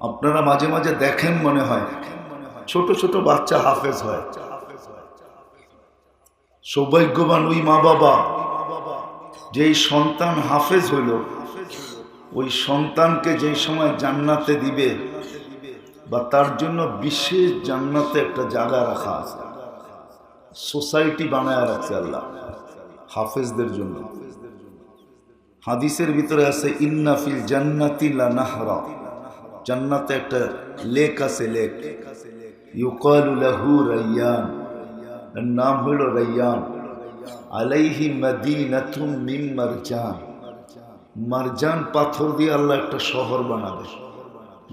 আপনারা মাঝে মাঝে দেখেন, মনে হয় ছোট ছোট বাচ্চা হাফেজ হয়। সৌভাগ্যবান ওই মা বাবা যেই সন্তান হাফেজ হইল, ওই সন্তানকে যেই সময় জান্নাতে দিবে বা তার জন্য বিশেষ জান্নাতে একটা জায়গা রাখা আছে, সোসাইটি বানায় রাখছে আল্লাহ হাফেজদের জন্য। হাদিসের ভিতরে আছে ইন্না ফিল জান্নাতি লা নাহরা, জান্নাতে একটা লেক আছে, লেক ইউকালু লাহু রায়্যান, এর নাম হইল রায়্যান। আলাইহি মাদিনাতুম মিন মারজান, মারজান পাথর দিয়ে আল্লাহ একটা শহর বানাবে।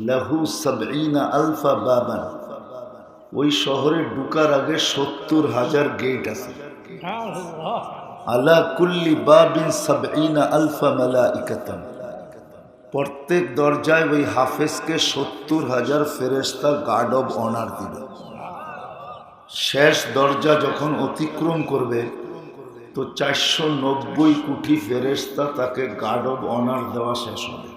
লাহু ৭০,০০০ বাবান, ওই শহরে ঢুকার আগে ৭০,০০০ গেট আছে। আলা কুল্লি বাবিন ৭০,০০০ মালাইকাতান, প্রত্যেক দরজায় ওই হাফেজকে ৭০,০০০ ফেরেশতা গার্ড অব অনার দিবে। শেষ দরজা যখন অতিক্রম করবে তো ৪৯০ কোটি ফেরেশতা তাকে গার্ড অব অনার দেওয়া শেষ হবে।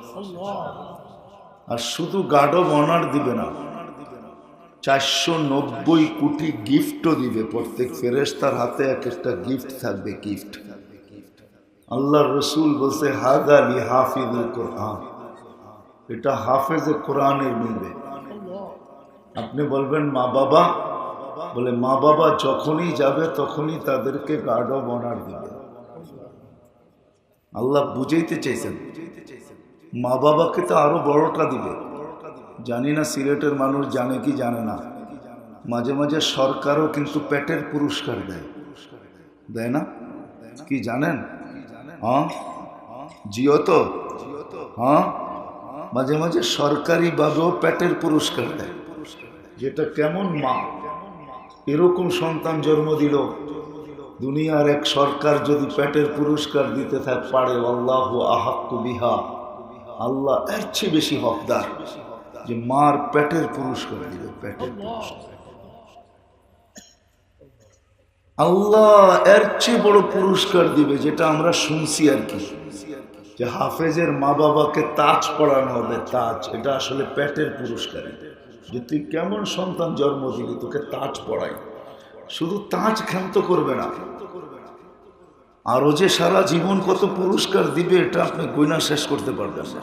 আর শুধু গার্ড অব অনার দিবে না, ৪৯০ কোটি গিফটও দিবে। প্রত্যেক ফেরেশতার হাতে এক একটা গিফট থাকবে, গিফট। আল্লাহর রসুল বলছে হাদা লি হাফিজুল কোরআন, এটা হাফেজে কোরআনের মিলবে। আপনি বলবেন মা বাবা, বলে মা বাবা যখনই যাবে তখনই তাদেরকে গার্ড অব অনার দিবে। আল্লাহ বুঝাইতে চাইছেন মা বাবাকে তো আরো বড়টা দিবে। জানি না সিলেটের মানুষ জানে কি জানে না, মাঝে মাঝে সরকারও কিন্তু পেটের পুরস্কার দেয়, দেয় না? কি জানেন? হ্যাঁ, জিও তো, হ্যাঁ, মাঝে মাঝে সরকারি ভাবেও পেটের পুরস্কার দেয়। যেটা কেমন মা এরকম সন্তান জন্ম দিল, দুনিয়ার এক সরকার যদি পেটের পুরস্কার দিতে পারে, আল্লাহু আহাক্কু বিহা, আল্লাহ এর চেয়ে বেশি হকদার যে মার পেটের পুরস্কার দিবে। পেটের পুরস্কার আল্লাহ এর চেয়ে বড় পুরস্কার দিবে, যেটা আমরা শুনছি আর কি, যে হাফেজের মা বাবাকে তাজ পড়ানো হবে। তাজ, এটা আসলে পেটের পুরস্কার, যে তুই কেমন সন্তান জন্ম দিলি, তোকে তাজ পড়াই। শুধু তাজ ক্ষান্ত করবে না, আরো যে সারা জীবন কত পুরস্কার দিবে এটা আপনি গয়না শেষ করতে পারবেন না।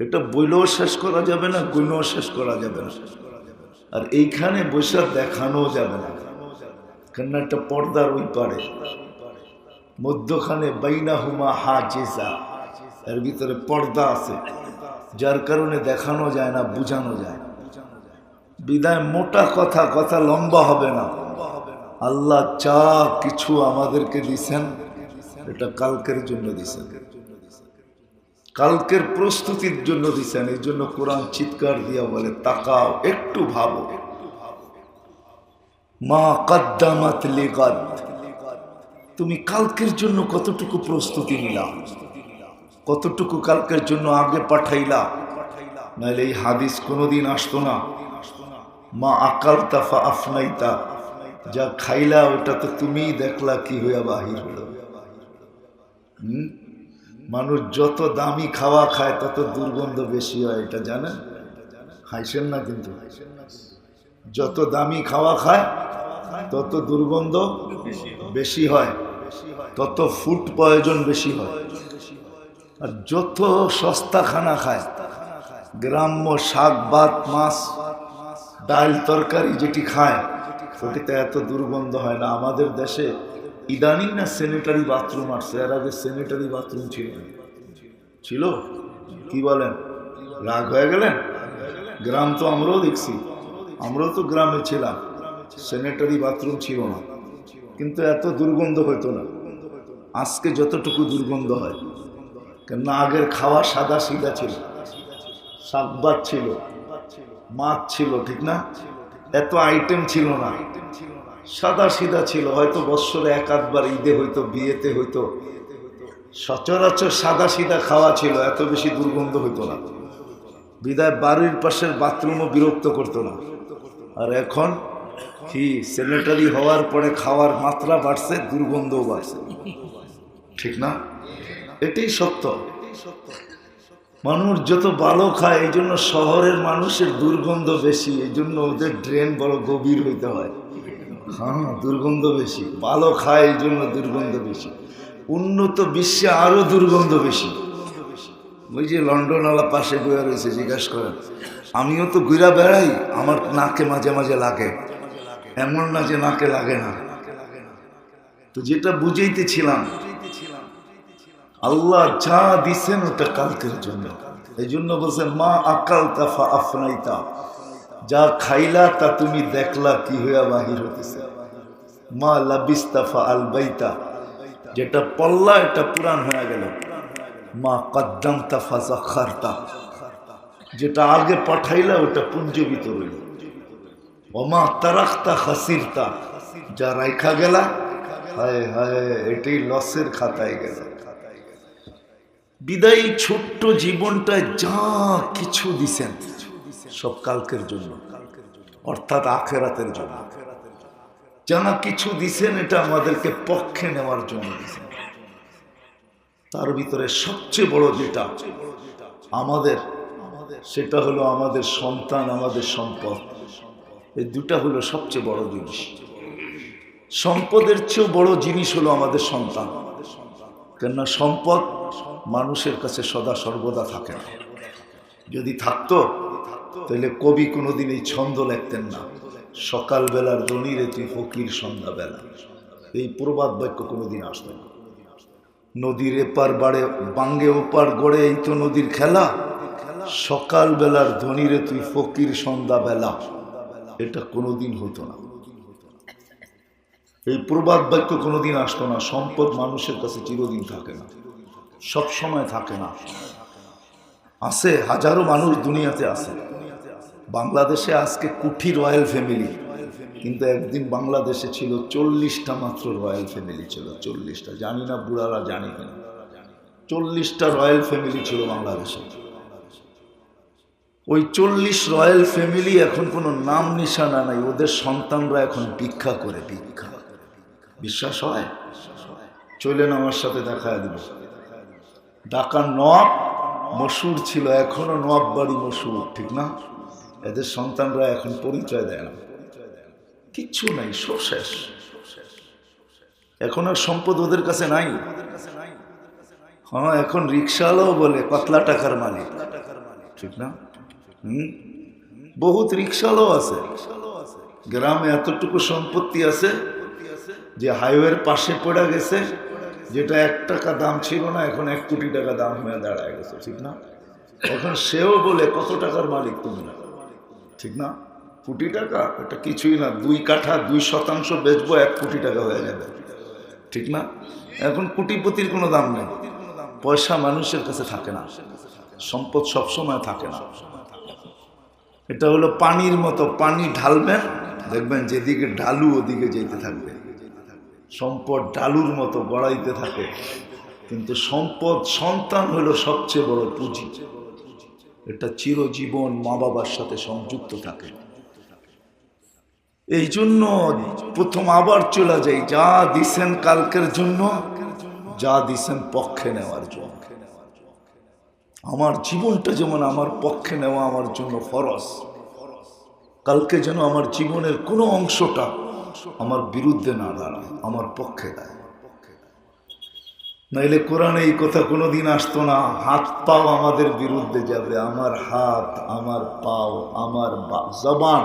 এটা বইলেও শেষ করা যাবে না, গয়নাও শেষ করা যাবে না। আর এইখানে বসে দেখানো যাবে না, কেন একটা পর্দার ওই পারে মধ্যখানে বাইনাহুমা হাজিজা, এর ভিতরে পর্দা আছে, যার কারণে দেখানো যায় না, বুঝানো যায়। বিদায় মোটা কথা, কথা লম্বা হবে না। আল্লাহ যা কিছু আমাদেরকে দিছেন এটা কালকের জন্য দিছেন, কালকের প্রস্তুতির জন্য দিছেন। এই জন্য কোরআন চিৎকার দিয়া বলে তাকাও, একটু ভাবো। মা কদ্দামাত লিগাদ, তুমি কালকের জন্য কতটুকু প্রস্তুতি নিলা, কতটুকু কালকের জন্য আগে পাঠাইলা, নাহলে এই হাদিস কোনোদিন আসতো না। মা আকালতা ফা আফনাইতা, যা খাইলা ওটা তো তুমিই দেখলা কি হইয়া বাহির হলো। মানুষ যত দামি খাওয়া খায় তত দুর্গন্ধ বেশি হয়, এটা জানেন? হাসেন না কিন্তু, যত দামি খাওয়া খায় তত দুর্গন্ধ বেশি হয়, তত ফুড পয়জন বেশি হয়। আর যত সস্তা খানা খায়, গ্রাম্য শাক ভাত মাছ ডাল তরকারি যেটি খায়, ওটিতে এত দুর্গন্ধ হয় না। আমাদের দেশে ইদানিং না স্যানিটারি বাথরুম আসছে, এর আগে স্যানিটারি বাথরুম ছিল ছিল কি বলেন? রাগ হয়ে গেলেন? গ্রাম তো আমরাও দেখছি, আমরাও তো গ্রামে ছিলাম, স্যানিটারি বাথরুম ছিল না, কিন্তু এত দুর্গন্ধ হইতো না আজকে যতটুকু দুর্গন্ধ হয়। কেননা আগের খাওয়া সাদা সিধা ছিল, শাক ভাত ছিল, মাছ ছিল, ঠিক না? এত আইটেম ছিল না, সাদা সিধা ছিল। হয়তো বৎসরে এক আধবার ঈদে হইতো, বিয়েতে হইতো, সচরাচর সাদা সিধা খাওয়া ছিল, এত বেশি দুর্গন্ধ হইতো না। বিদায় বাড়ির পাশের বাথরুমও বিরক্ত করতো না। আর এখন কি, স্যানিটারি হওয়ার পরে খাওয়ার মাত্রা বাড়ছে, দুর্গন্ধও বাড়ছে, ঠিক না? এটাই সত্য। মানুষ যত ভালো খায় এই জন্য শহরের মানুষের দুর্গন্ধ বেশি, এই জন্য ওদের ড্রেন বড় গভীর হইতে হয়। হ্যাঁ, দুর্গন্ধ বেশি, ভালো খায় এই জন্য দুর্গন্ধ বেশি। উন্নত বিশ্বে আরো দুর্গন্ধ বেশি। ওই যে লন্ডনওয়ালা পাশে ঘুরে রয়েছে, জিজ্ঞাসা করেন, আমিও তো ঘুরা বেড়াই, আমার নাকে মাঝে মাঝে লাগে, এমন না যে নাকে লাগে না। তো যেটা বুঝাইতেছিলাম, আল্লাহ যা দিছেন ওটা কালকের জন্য। এই জন্য বলছেন মা আকাল তাফা আফনাইতা, যা খাইলা তা তুমি দেখলা কি হইয়া বাহির হতেছে। মা লাবিস্তাফা আলবাইতা, যেটা পল্লা এটা পুরান হয়ে গেল। মা কদ্দামতা ফাজাখারতা, যেটা আগে পাঠাইলা ওটা পুঞ্জীবিত রইল। ওমা তারাখতা খাসিরতা, যা রাইখা গেলা হায় হায় এটাই লসের খাতায় গেল। বিদায়ী ছোট্ট জীবনটায় যা কিছু দিছেন সব কালকের জন্য, অর্থাৎ আখেরাতের জন্য। যা কিছু দিছেন এটা আমাদেরকে পক্ষে নেওয়ার জন্য দিছেন। তার ভিতরে সবচেয়ে বড় যেটা আমাদের, সেটা হলো আমাদের সন্তান, আমাদের সম্পদ। এই দুটা হলো সবচেয়ে বড় জিনিস। সম্পদের চেয়েও বড় জিনিস হলো আমাদের সন্তান। কেননা সম্পদ মানুষের কাছে সদা সর্বদা থাকে না। যদি থাকতো তাহলে কবি কোনোদিন এই ছন্দ লিখতেন না, সকালবেলার ধনী রে তুই ফকির সন্ধ্যাবেলা। এই প্রবাদ বাক্য কোনোদিন আসতো না। নদীর এপার বাড়ে বাঙ্গে ওপার গড়ে, এই তো নদীর খেলা। সকালবেলার ধনী রে তুই ফকির সন্ধ্যাবেলা, এটা কোনোদিন হতো না। এই প্রবাদ বাক্য কোনোদিন আসতো না। সম্পদ মানুষের কাছে চিরদিন থাকে না, সব সময় থাকে না। আছে হাজারো মানুষ দুনিয়াতে আছে। বাংলাদেশে আজকে কোটি রয়্যাল ফ্যামিলি, কিন্তু একদিন বাংলাদেশে ছিল 40টা মাত্র রয়্যাল ফ্যামিলি ছিল। 40টা, জানি না বুড়ারা জানি কিনা, 40টা রয়্যাল ফ্যামিলি ছিল বাংলাদেশে। ওই 40 রয়্যাল ফ্যামিলি এখন কোনো নাম নিশানা নাই। ওদের সন্তানরা এখন ভিক্ষা করে, ভিক্ষা। বিশ্বাস হয়? চলেন আমার সাথে দেখা দিব। ঢাকার নবাব মশহুর ছিল, এখনো নবাব বাড়ি মশহুর, ঠিক না? এদের সন্তানরা এখন পরিচয় দেয় না, কিচ্ছু নাই, সব শেষ। এখন আর সম্পদ ওদের কাছে নাই। হ্যাঁ, এখন রিক্সাওয়ালাও বলে পাতলা টাকার মালিক, ঠিক না? বহুত রিক্সাওয়ালাও আছে। গ্রামে এতটুকু সম্পত্তি আছে যে হাইওয়ের পাশে পড়ে গেছে, যেটা 1 টাকা দাম ছিল না এখন 1 কোটি টাকা দাম হয়ে দাঁড়ায় গেছে, ঠিক না? এখন সেও বলে কত টাকার মালিক তুমি, ঠিক না? কোটি টাকা এটা কিছুই না, 2 কাঠা 2% বেচবো 1 কোটি টাকা হয়ে যাবে, ঠিক না? এখন কোটিপতির কোনো দাম নেই। পয়সা মানুষের কাছে থাকে না, সম্পদ সবসময় থাকে না। এটা হলো পানির মতো, পানি ঢালবেন দেখবেন যেদিকে ঢালু ওদিকে যেতে থাকবে। সম্পদ ঢালুর মতো গড়াইতে থাকে, কিন্তু সম্পদ সন্তান হলো সবচেয়ে বড় পুঁজি। এটা চিরজীবন মা বাবার সাথে সংযুক্ত থাকে। এই জন্য প্রথম আবার চলে যাই, যা দিছেন কালকের জন্য, যা দিছেন পক্ষে নেওয়ার জন্য। আমার জীবনটা যেমন আমার পক্ষে নেওয়া আমার জন্য ফরজ, কালকে যেন আমার জীবনের কোনো অংশটা আমার বিরুদ্ধে না দাঁড়ায়, আমার পক্ষে দাঁড়ায়। নাইলে কোরআনে এই কথা কোনোদিন আসতো না। হাত পাও আমাদের বিরুদ্ধে যাবে, আমার হাত, আমার পাও, আমার জবান,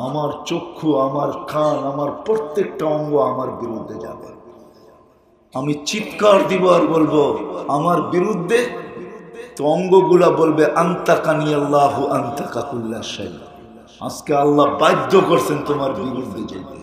আমার চক্ষু, আমার কান, আমার প্রত্যেকটা অঙ্গ আমার বিরুদ্ধে যাবে। আমি চিৎকার দিব আর বলবো আমার বিরুদ্ধে, তো অঙ্গগুলা বলবে আন্তাকানি আল্লাহু আন্তাকা কুল্লা শাই। আজকে আল্লাহ বাধ্য করছেন তোমার বিরুদ্ধে যেতে।